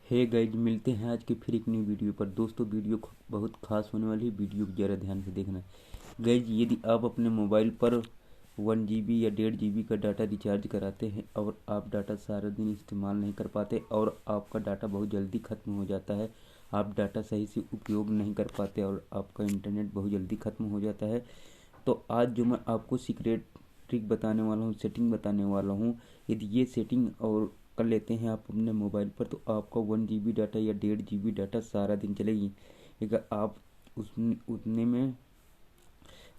Hey guys, मिलते हैं आज की फिर एक न्यू वीडियो पर। दोस्तों, वीडियो बहुत खास होने वाली है, वीडियो को ज़रा ध्यान से देखना। गाइज, यदि आप अपने मोबाइल पर 1 GB या 1.5 GB का डाटा रिचार्ज कराते हैं और आप डाटा सारा दिन इस्तेमाल नहीं कर पाते और आपका डाटा बहुत जल्दी ख़त्म हो जाता है, आप डाटा सही से उपयोग नहीं कर पाते और आपका इंटरनेट बहुत जल्दी ख़त्म हो जाता है, तो आज जो मैं आपको सीक्रेट ट्रिक बताने वाला हूँ, सेटिंग बताने वाला हूँ, यदि ये सेटिंग और कर लेते हैं आप अपने मोबाइल पर, तो आपका 1 GB डाटा या 1.5 GB डाटा सारा दिन चलेगी। अगर आप उतने में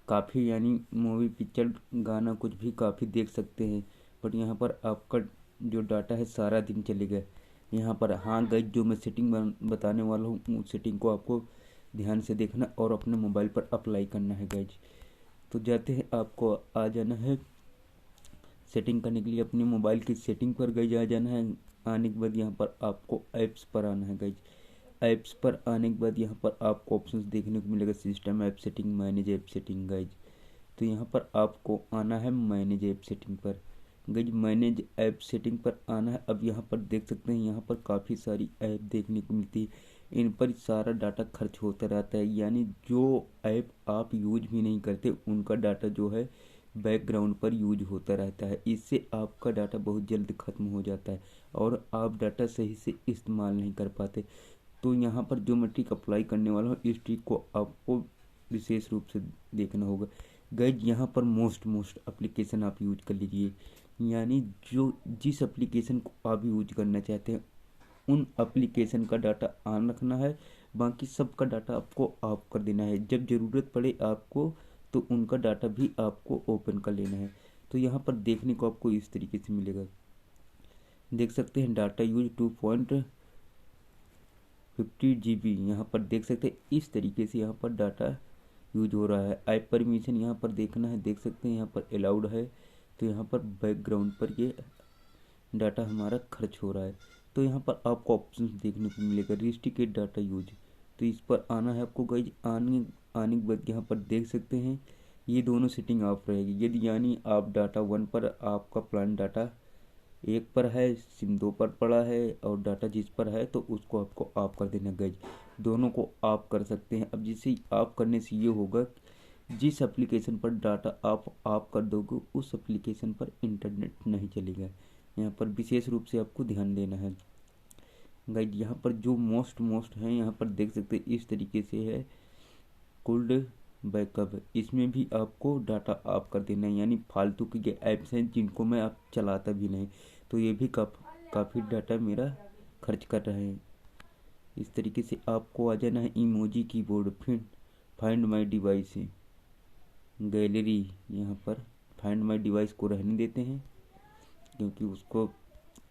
काफ़ी यानी मूवी, पिक्चर, गाना कुछ भी काफ़ी देख सकते हैं। बट यहाँ पर आपका जो डाटा है सारा दिन चलेगा। यहाँ पर हाँ गाइस, जो मैं सेटिंग बताने वाला हूँ उस सेटिंग को आपको ध्यान से देखना और अपने मोबाइल पर अप्लाई करना है गाइस। तो जाते हैं, आपको आ जाना है सेटिंग करने के लिए अपने मोबाइल की सेटिंग पर गाइस आ जाना है। आने के बाद यहाँ पर आपको ऐप्स पर आना है गाइस। ऐप्स पर आने के बाद यहाँ पर आपको ऑप्शंस देखने को मिलेगा, system app setting, manage app setting guys. तो यहाँ पर आपको आना है मैनेज ऐप सेटिंग पर गाइज। मैनेज ऐप सेटिंग पर आना है। अब यहाँ पर देख सकते हैं, यहाँ पर काफ़ी सारी ऐप देखने को मिलती है, इन पर सारा डाटा खर्च होता रहता है। यानी जो ऐप आप यूज भी नहीं करते उनका डाटा जो है बैकग्राउंड पर यूज होता रहता है। इससे आपका डाटा बहुत जल्द ख़त्म हो जाता है और आप डाटा सही से इस्तेमाल नहीं कर पाते। तो यहाँ पर जो मैं ट्रिक अप्लाई करने वाला हूँ, इस ट्रिक को आपको विशेष रूप से देखना होगा गाइज। यहाँ पर मोस्ट एप्लीकेशन आप यूज कर लीजिए, यानी जो जिस एप्लीकेशन को आप यूज करना चाहते हैं उन एप्लीकेशन का डाटा ऑन रखना है, बाकी सबका डाटा आपको ऑफ कर देना है। जब ज़रूरत पड़े आपको तो उनका डाटा भी आपको ओपन कर लेना है। तो यहाँ पर देखने को आपको इस तरीके से मिलेगा, देख सकते हैं डाटा यूज 2.50 GB। यहाँ पर देख सकते हैं इस तरीके से यहाँ पर डाटा यूज हो रहा है। ऐप परमिशन यहाँ पर देखना है, देख सकते हैं यहाँ पर अलाउड है। तो यहाँ पर बैकग्राउंड पर ये डाटा हमारा खर्च हो रहा है। तो यहाँ पर आपको ऑप्शन देखने को मिलेगा, रिस्ट्रिक्टेड डाटा यूज। तो इस पर आना है आपको गाइज। आने के बाद यहाँ पर देख सकते हैं ये दोनों सेटिंग ऑफ रहेगी। यदि यानी आप डाटा 1 पर, आपका प्लान डाटा 1 पर है, सिम 2 पर पड़ा है और डाटा जिस पर है, तो उसको आपको ऑफ कर देना गाइज। दोनों को ऑफ कर सकते हैं। अब जिसे ऑफ करने से ये होगा, जिस एप्लीकेशन पर डाटा आप ऑफ कर दोगे उस एप्लीकेशन पर इंटरनेट नहीं चलेगा। यहाँ पर विशेष रूप से आपको ध्यान देना है गाइज। यहाँ पर जो मोस्ट है, यहाँ पर देख सकते हैं इस तरीके से है कोल्ड बैकअप। इसमें भी आपको डाटा ऑफ कर देना है, यानी फालतू के ये ऐप्स हैं जिनको मैं आप चलाता भी नहीं, तो ये भी काफ़ी डाटा मेरा खर्च कर रहे हैं। इस तरीके से आपको आ जाना है इमोजी कीबोर्ड, फिर फाइंड माय डिवाइस, गैलरी। यहाँ पर फाइंड माय डिवाइस को रहने देते हैं क्योंकि उसको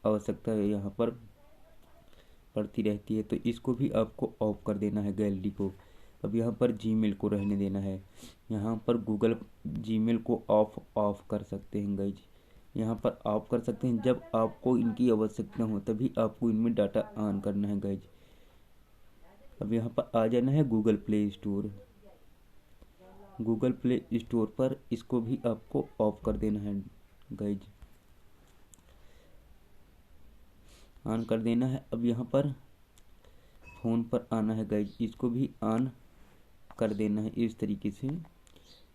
आवश्यकता है यहाँ पर पड़ती रहती है, तो इसको भी आपको ऑफ कर देना है गैलरी को। अब यहाँ पर जीमेल को रहने देना है। यहाँ पर गूगल जीमेल को ऑफ कर सकते हैं गाइज। यहाँ पर ऑफ कर सकते हैं, जब आपको इनकी आवश्यकता हो तभी आपको इनमें डाटा ऑन करना है गाइज। अब यहाँ पर आ जाना है Google play store. Google play store पर इसको भी आपको ऑफ कर देना है गाइज, ऑन कर देना है। अब यहाँ पर फ़ोन पर आना है गाइज, इसको भी ऑन कर देना है। इस तरीके से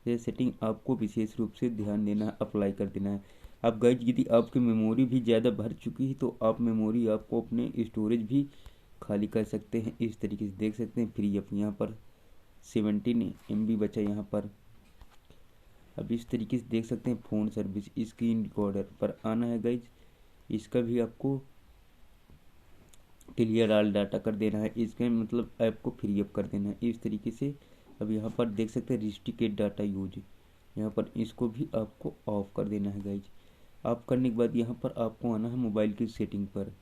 ये सेटिंग आपको विशेष रूप से ध्यान देना है, अप्लाई कर देना है। अब गाइज, यदि आपकी मेमोरी भी ज़्यादा भर चुकी है तो आप मेमोरी आपको अपने स्टोरेज भी खाली कर सकते हैं। इस तरीके से देख सकते हैं फ्री अप, यहाँ पर 17 MB बचा यहाँ पर। अब इस तरीके से देख सकते हैं फ़ोन सर्विस, स्क्रीन रिकॉर्डर पर आना है गाइज। इसका भी आपको क्लियर ऑल डाटा कर देना है, इसका मतलब ऐप को फ्री अप कर देना है इस तरीके से। अब यहाँ पर देख सकते हैं रिस्ट्रिक्टेड डाटा यूज, यहाँ पर इसको भी आपको ऑफ कर देना है गाइज। ऑफ करने के बाद यहाँ पर आपको आना है मोबाइल की सेटिंग पर।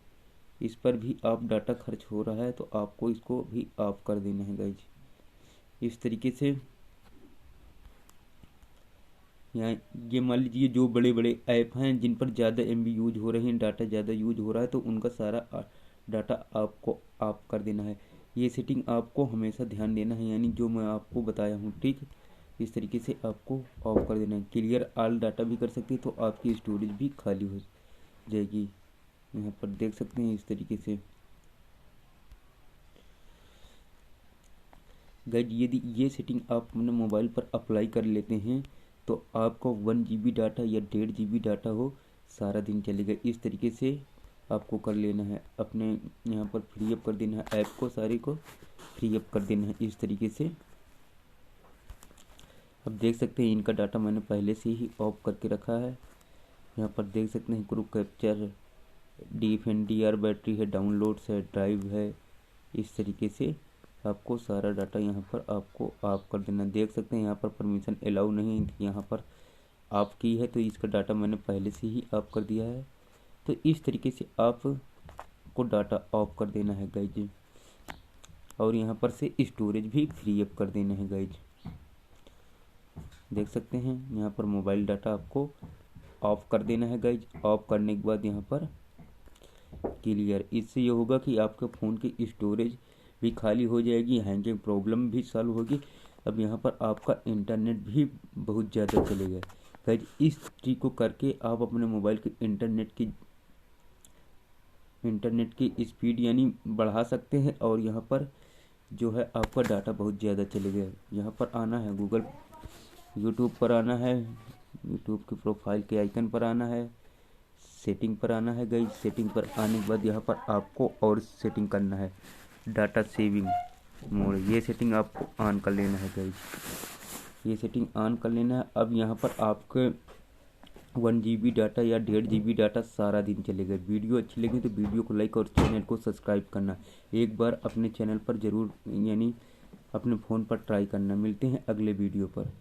इस पर भी आप डाटा खर्च हो रहा है तो आपको इसको भी ऑफ कर देना है गाइज। इस तरीके से यहाँ ये मान लीजिए जो बड़े बड़े ऐप हैं जिन पर ज़्यादा MB यूज हो रहे हैं, डाटा ज़्यादा यूज हो रहा है, तो उनका सारा डाटा आपको ऑफ कर देना है। ये सेटिंग आपको हमेशा ध्यान देना है, यानी जो मैं आपको बताया हूँ ठीक इस तरीके से आपको ऑफ कर देना है। क्लियर ऑल डाटा भी कर सकते हैं तो आपकी स्टोरेज भी खाली हो जाएगी। यहाँ पर देख सकते हैं इस तरीके से गाइज यदि ये सेटिंग आप अपने मोबाइल पर अप्लाई कर लेते हैं तो आपको 1 GB डाटा या 1.5 GB डाटा हो सारा दिन चलेगा। इस तरीके से आपको कर लेना है, अपने यहाँ पर फ्री अप कर देना है, ऐप को सारे को फ्री अप कर देना है इस तरीके से। अब देख सकते हैं इनका डाटा मैंने पहले से ही ऑफ करके रखा है। यहाँ पर देख सकते हैं ग्रुप कैप्चर, DFNDR बैटरी है, डाउनलोड्स है, ड्राइव है। इस तरीके से आपको सारा डाटा यहाँ पर आपको ऑफ कर देना। देख सकते हैं यहाँ पर परमिशन अलाउ नहीं है, यहाँ पर ऑफ की है, तो इसका डाटा मैंने पहले से ही ऑफ कर दिया है। तो इस तरीके से आपको डाटा ऑफ कर देना है गाइज, और यहाँ पर से स्टोरेज भी फ्री अप कर देना है गाइज। देख सकते हैं यहाँ पर मोबाइल डाटा आपको ऑफ कर देना है गाइज। ऑफ करने के बाद यहाँ पर क्लियर, इससे ये होगा कि आपके फ़ोन की स्टोरेज भी खाली हो जाएगी, हैंगिंग प्रॉब्लम भी सॉल्व होगी। अब यहाँ पर आपका इंटरनेट भी बहुत ज़्यादा चलेगा गाइज। इस चीज़ को करके आप अपने मोबाइल के इंटरनेट की स्पीड यानी बढ़ा सकते हैं, और यहाँ पर जो है आपका डाटा बहुत ज़्यादा चलेगा। यहाँ पर आना है गूगल, यूट्यूब पर आना है, यूट्यूब की प्रोफाइल के आइकन पर आना है, सेटिंग पर आना है गाइज। सेटिंग पर आने के बाद यहाँ पर आपको और सेटिंग करना है, डाटा सेविंग मोड, ये सेटिंग आपको ऑन कर लेना है गाइज, ये सेटिंग ऑन कर लेना है। अब यहाँ पर आपके 1 GB डाटा या 1.5 GB डाटा सारा दिन चलेगा। वीडियो अच्छी लगी तो वीडियो को लाइक और चैनल को सब्सक्राइब करना। एक बार अपने चैनल पर ज़रूर यानी अपने फ़ोन पर ट्राई करना। मिलते हैं अगले वीडियो पर।